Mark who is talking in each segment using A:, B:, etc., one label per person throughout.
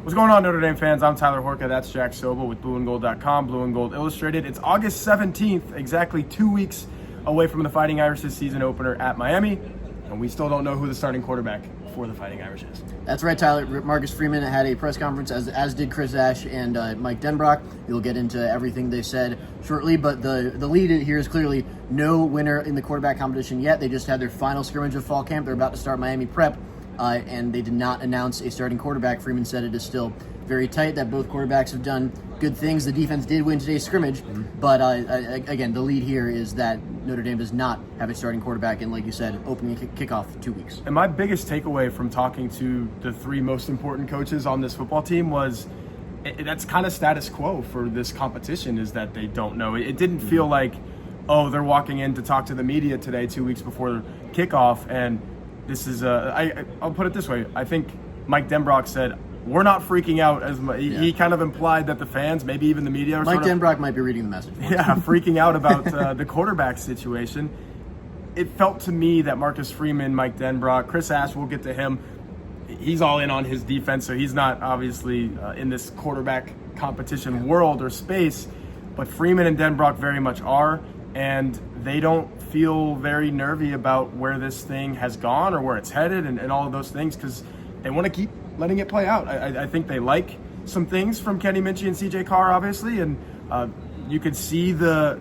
A: What's going on, Notre Dame fans? I'm Tyler Horka. That's Jack Sobel with blueandgold.com, Blue and Gold Illustrated. It's August 17th, exactly 2 weeks away from the Fighting Irish's season opener at Miami, and we still don't know who the starting quarterback for the Fighting Irish is.
B: That's right, Tyler. Marcus Freeman had a press conference, as did Chris Ash and Mike Denbrock. We'll get into everything they said shortly, but the lead here is clearly no winner in the quarterback competition yet. They just had their final scrimmage of fall camp. They're about to start Miami prep. And they did not announce a starting quarterback. Freeman said it is still very tight, that both quarterbacks have done good things. The defense did win today's scrimmage, but again, the lead here is that Notre Dame does not have a starting quarterback, and like you said, opening kickoff 2 weeks.
A: And my biggest takeaway from talking to the three most important coaches on this football team was that's kind of status quo for this competition, is that they don't know. It didn't feel like, oh, they're walking in to talk to the media today 2 weeks before kickoff, and this is I'll put it this way. I think Mike Denbrock said, we're not freaking out as much. He kind of implied that the fans, maybe even the media, are
B: Mike Denbrock might be reading the message.
A: Yeah, freaking out about the quarterback situation. It felt to me that Marcus Freeman, Mike Denbrock, Chris Ash, we'll get to him. He's all in on his defense, so he's not obviously in this quarterback competition world or space. But Freeman and Denbrock very much are, and they don't feel very nervy about where this thing has gone or where it's headed and all of those things, because they want to keep letting it play out. I think they like some things from Kenny Minchie and CJ Carr, obviously, and you could see the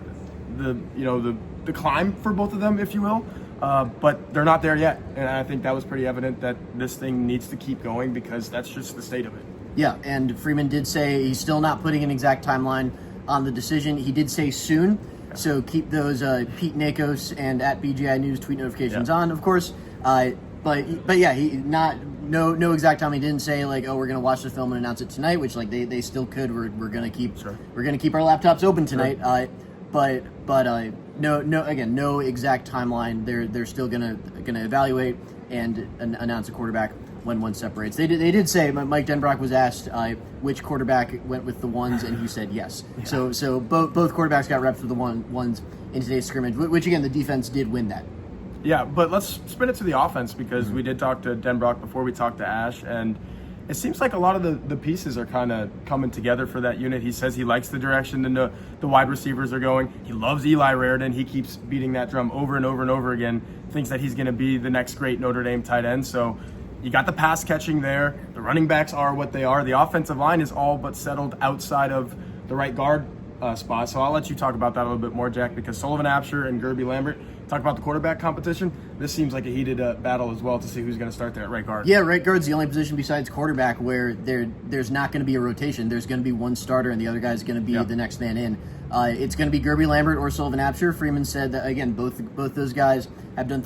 A: climb for both of them, if you will, but they're not there yet. And I think that was pretty evident that this thing needs to keep going, because that's just the state of it.
B: Yeah, and Freeman did say he's still not putting an exact timeline on the decision. He did say soon. So keep those Pete Nakos and at BGI News tweet notifications on, of course. But yeah, no exact time. He didn't say like, oh, we're gonna watch the film and announce it tonight, which like they still could. We're gonna keep our laptops open tonight. Sure. But no exact timeline. They're still gonna evaluate and announce a quarterback when one separates. They did say, Mike Denbrock was asked which quarterback went with the ones, and he said yes. Yeah. So both quarterbacks got reps with the ones in today's scrimmage, which again, the defense did win that.
A: Yeah, but let's spin it to the offense, because we did talk to Denbrock before we talked to Ash, and it seems like a lot of the pieces are kind of coming together for that unit. He says he likes the direction the wide receivers are going. He loves Eli Raridon. He keeps beating that drum over and over and over again, thinks that he's going to be the next great Notre Dame tight end. So you got the pass catching there. The running backs are what they are. The offensive line is all but settled outside of the right guard spot. So I'll let you talk about that a little bit more, Jack, because Sullivan Absher and Gerby Lambert talk about the quarterback competition. This seems like a heated battle as well to see who's going to start there at right guard.
B: Yeah, right guard's the only position besides quarterback where there's not going to be a rotation. There's going to be one starter and the other guy's going to be the next man in. It's going to be Gerby Lambert or Sullivan Absher. Freeman said that, again, both those guys have done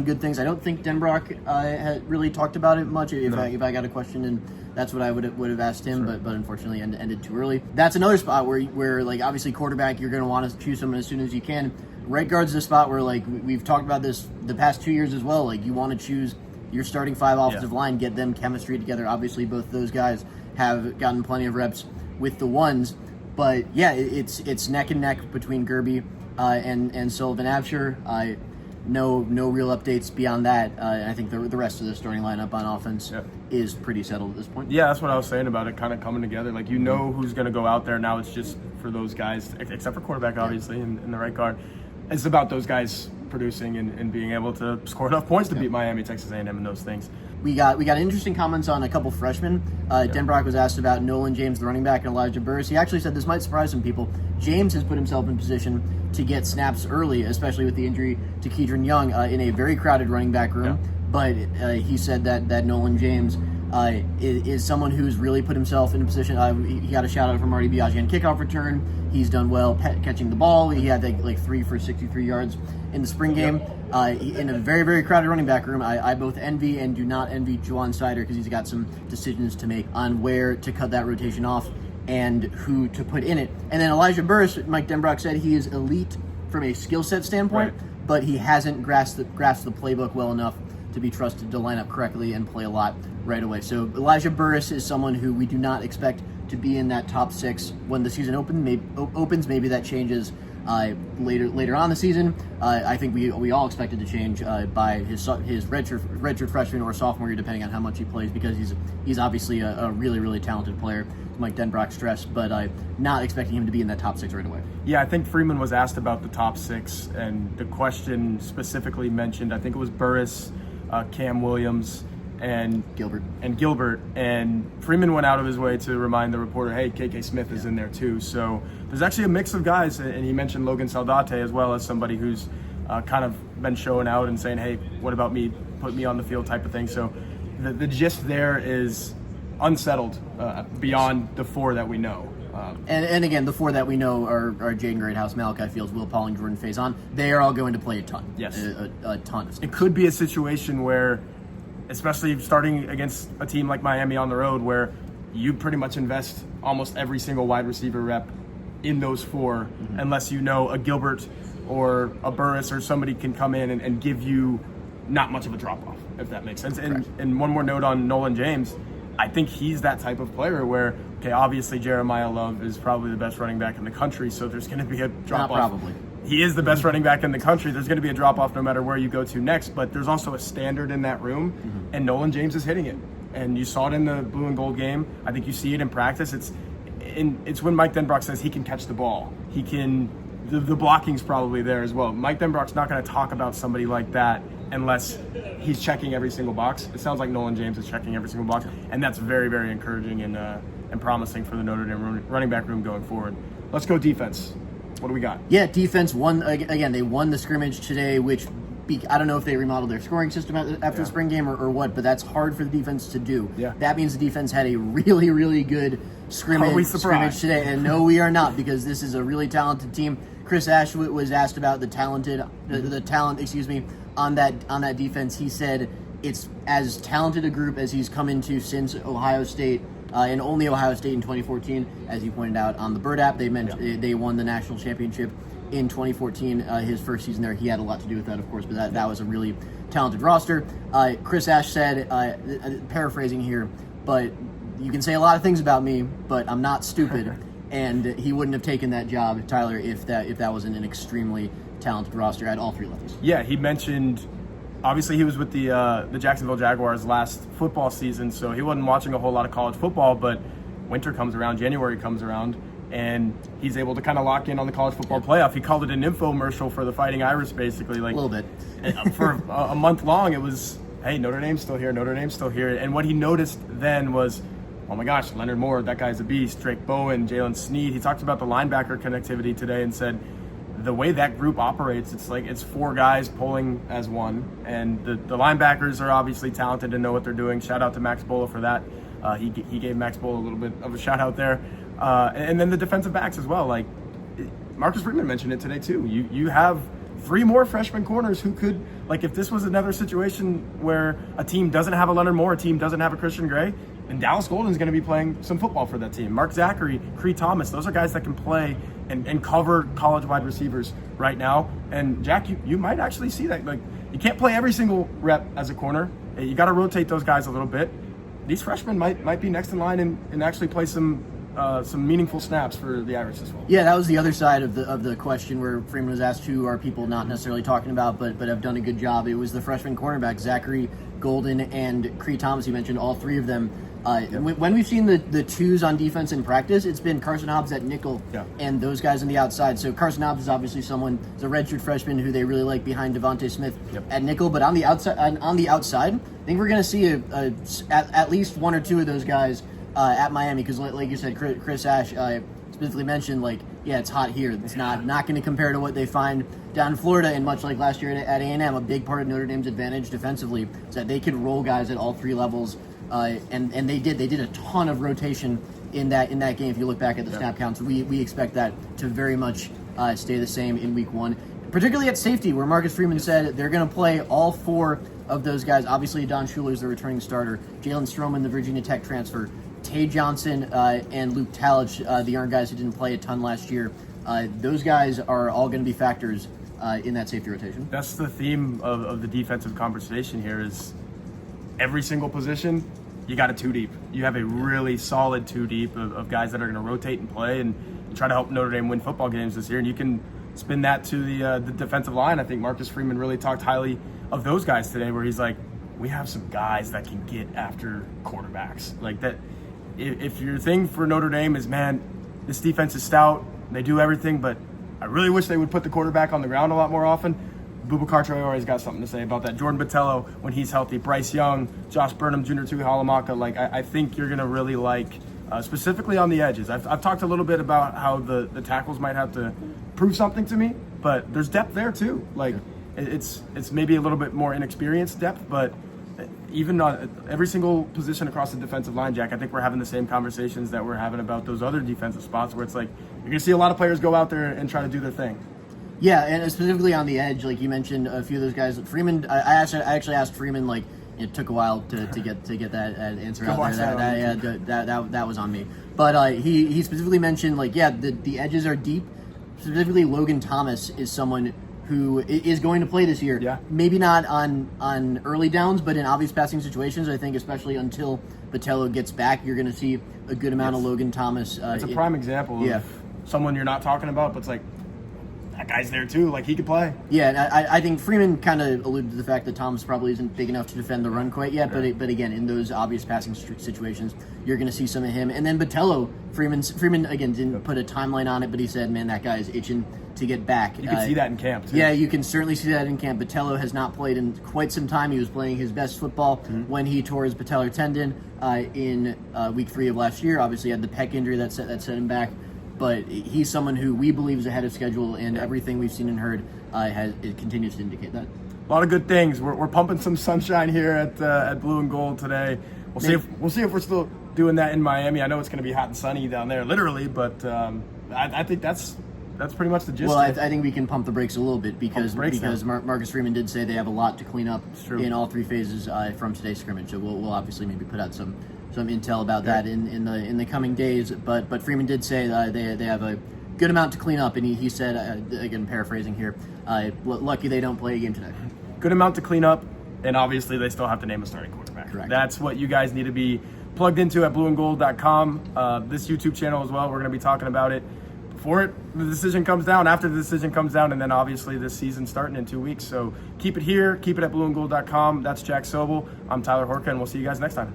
B: good things. I don't think Denbrock had really talked about it much. If I got a question, and that's what I would have asked him, sure. but unfortunately ended too early. That's another spot where like obviously quarterback, you're going to want to choose someone as soon as you can. Right guard's the spot where, like, we've talked about this the past 2 years as well. Like, you want to choose your starting five offensive line, get them chemistry together. Obviously, both those guys have gotten plenty of reps with the ones. But, yeah, it's neck and neck between Gerby and Sullivan Absher. No real updates beyond that. I think the rest of the starting lineup on offense is pretty settled at this point.
A: Yeah, that's what I was saying about it kind of coming together. Like, you know who's going to go out there. Now it's just for those guys, except for quarterback, obviously, and the right guard. It's about those guys producing and being able to score enough points to beat Miami, Texas A&M, and those things.
B: We got interesting comments on a couple freshmen. Denbrock was asked about Nolan James, the running back, and Elijah Burris. He actually said this might surprise some people. James has put himself in position to get snaps early, especially with the injury to Kedron Young in a very crowded running back room. Yeah. But he said that Nolan James is someone who's really put himself in a position. He got a shout out from Marty Biaggi on kickoff return. He's done well catching the ball. He had like 3 for 63 yards in the spring game. In a very, very crowded running back room, I both envy and do not envy Juwan Sider, because he's got some decisions to make on where to cut that rotation off and who to put in it. And then Elijah Burris, Mike Denbrock said he is elite from a skill set standpoint, but he hasn't grasped the playbook well enough to be trusted to line up correctly and play a lot right away. So Elijah Burris is someone who we do not expect to be in that top 6 when the season opens. Maybe that changes later on in the season. I think we all expected to change by his redshirt freshman or sophomore year, depending on how much he plays, because he's obviously a really, really talented player. Mike Denbrock stressed, but not expecting him to be in that top 6 right away.
A: Yeah, I think Freeman was asked about the top 6, and the question specifically mentioned, I think it was Burris, Cam Williams, and Gilbert. And Freeman went out of his way to remind the reporter, hey, KK Smith is in there too. So there's actually a mix of guys, and he mentioned Logan Saldate as well as somebody who's kind of been showing out and saying, hey, what about me? Put me on the field type of thing. So the gist there is unsettled beyond the 4 that we know.
B: And again, the 4 that we know are Jaden Greathouse, Malachi Fields, Will Pauling, Jordan Faison. They are all going to play a ton.
A: Yes.
B: A ton of stuff.
A: It could be a situation where, especially starting against a team like Miami on the road, where you pretty much invest almost every single wide receiver rep in those 4, unless you know a Gilbert or a Burris or somebody can come in and give you not much of a drop-off, if that makes sense. And one more note on Nolan James. I think he's that type of player where, okay, obviously Jeremiah Love is probably the best running back in the country, so there's going to be a drop-off.
B: Not probably.
A: He is the best running back in the country. There's going to be a drop-off no matter where you go to next, but there's also a standard in that room, and Nolan James is hitting it. And you saw it in the blue and gold game. I think you see it in practice. It's when Mike Denbrock says he can catch the ball. He can, the blocking's probably there as well. Mike Denbrock's not going to talk about somebody like that unless he's checking every single box. It sounds like Nolan James is checking every single box, and that's very, very encouraging and promising for the Notre Dame running back room going forward. Let's go defense. What do we got?
B: Yeah, defense won again. They won the scrimmage today, which I don't know if they remodeled their scoring system after the spring game or what, but that's hard for the defense to do.
A: Yeah.
B: That means the defense had a really, really good scrimmage today. And no, we are not, because this is a really talented team. Chris Ash was asked about the talent, on that defense. He said it's as talented a group as he's come into since Ohio State. And only Ohio State in 2014, as he pointed out on the Bird app. They won the national championship in 2014. His first season there, he had a lot to do with that, of course, but that was a really talented roster. Chris Ash said, paraphrasing here, but you can say a lot of things about me, but I'm not stupid. And he wouldn't have taken that job, Tyler, if that wasn't an extremely talented roster at all 3 levels.
A: Yeah, he mentioned. Obviously, he was with the Jacksonville Jaguars last football season, so he wasn't watching a whole lot of college football, but winter comes around, January comes around, and he's able to kind of lock in on the college football playoff. He called it an infomercial for the Fighting Irish, basically. Like,
B: a little bit.
A: For a month long, it was, hey, Notre Dame's still here, Notre Dame's still here. And what he noticed then was, oh my gosh, Leonard Moore, that guy's a beast. Drake Bowen, Jalen Sneed. He talked about the linebacker connectivity today and said, the way that group operates, it's like it's 4 guys pulling as one, and the linebackers are obviously talented and know what they're doing. Shout out to Max Bola for that. He gave Max Bola a little bit of a shout out there, and then the defensive backs as well. Like Marcus Freeman mentioned it today too. You have 3 more freshman corners who could, like, if this was another situation where a team doesn't have a Leonard Moore, a team doesn't have a Christian Gray, and Dallas Golden's going to be playing some football for that team. Mark Zachary, Cree Thomas, those are guys that can play and cover college wide receivers right now. And Jack, you might actually see that. Like, you can't play every single rep as a corner. You got to rotate those guys a little bit. These freshmen might be next in line and actually play some meaningful snaps for the Irish as well.
B: Yeah, that was the other side of the question where Freeman was asked who are people not necessarily talking about but have done a good job. It was the freshman cornerback, Zachary, Golden, and Cree Thomas. He mentioned all 3 of them. When we've seen the twos on defense in practice, it's been Carson Hobbs at nickel and those guys on the outside. So Carson Hobbs is obviously someone, he's a redshirt freshman who they really like behind Devontae Smith at nickel. But on the outside, I think we're going to see at least 1 or 2 of those guys at Miami, because like you said, Chris Ash specifically mentioned, like, yeah, it's hot here. It's not going to compare to what they find down in Florida, and much like last year at A&M, a big part of Notre Dame's advantage defensively is that they could roll guys at all 3 levels. And they did a ton of rotation in that game. If you look back at the snap counts, we expect that to very much stay the same in week 1, particularly at safety, where Marcus Freeman said they're going to play all 4 of those guys. Obviously, Don Schuler is the returning starter. Jalen Stroman, the Virginia Tech transfer. Tay Johnson and Luke Talich, the young guys who didn't play a ton last year. Those guys are all going to be factors in that safety rotation.
A: That's the theme of the defensive conversation here is every single position, you got a 2 deep. You have a really solid 2 deep of guys that are going to rotate and play and try to help Notre Dame win football games this year. And you can spin that to the defensive line. I think Marcus Freeman really talked highly of those guys today, where he's like, we have some guys that can get after quarterbacks. Like that, if your thing for Notre Dame is, man, this defense is stout, they do everything, but I really wish they would put the quarterback on the ground a lot more often. Boubacar Traore's got something to say about that. Jordan Botelho, when he's healthy. Bryce Young, Josh Burnham, Junior Tui Halamaka. Like, I think you're going to really like, specifically on the edges. I've talked a little bit about how the tackles might have to prove something to me, but there's depth there too. Like, it's maybe a little bit more inexperienced depth, but even on every single position across the defensive line, Jack, I think we're having the same conversations that we're having about those other defensive spots, where it's like you're going to see a lot of players go out there and try to do their thing.
B: Yeah, and specifically on the edge, like you mentioned, a few of those guys. Freeman, I actually asked Freeman, like, it took a while to get that answer out there. That was on me. But he specifically mentioned, like, the edges are deep. Specifically, Logan Thomas is someone who is going to play this year.
A: Yeah.
B: Maybe not on early downs, but in obvious passing situations. I think especially until Botelho gets back, you're going to see a good amount of Logan Thomas.
A: It's a prime example of someone you're not talking about, but it's like, that guy's there too. Like, he could play.
B: Yeah, and I think Freeman kind of alluded to the fact that Thomas probably isn't big enough to defend the run quite yet. But again, in those obvious passing situations, you're going to see some of him. And then Botelho, Freeman again didn't put a timeline on it, but he said, "Man, that guy is itching to get back."
A: You can see that in camp too.
B: Yeah, you can certainly see that in camp. Botelho has not played in quite some time. He was playing his best football when he tore his patellar tendon in week 3 of last year. Obviously, he had the pec injury that set him back. But he's someone who we believe is ahead of schedule, and everything we've seen and heard it continues to indicate that.
A: A lot of good things. We're pumping some sunshine here at Blue and Gold today. We'll see if we're still doing that in Miami. I know it's going to be hot and sunny down there, literally, but I think that's pretty much the gist.
B: Well, I think we can pump the brakes a little bit because Marcus Freeman did say they have a lot to clean up in all 3 phases from today's scrimmage. So we'll obviously maybe put out some intel about that in the coming days. But Freeman did say they have a good amount to clean up, and he said, again paraphrasing here, lucky they don't play a game today.
A: Good amount to clean up, and obviously they still have to name a starting quarterback.
B: Correct.
A: That's what you guys need to be plugged into at blueandgold.com. This YouTube channel as well, we're going to be talking about it before the decision comes down, after the decision comes down, and then obviously this season starting in 2 weeks. So keep it here, keep it at blueandgold.com. That's Jack Sobel. I'm Tyler Horka, and we'll see you guys next time.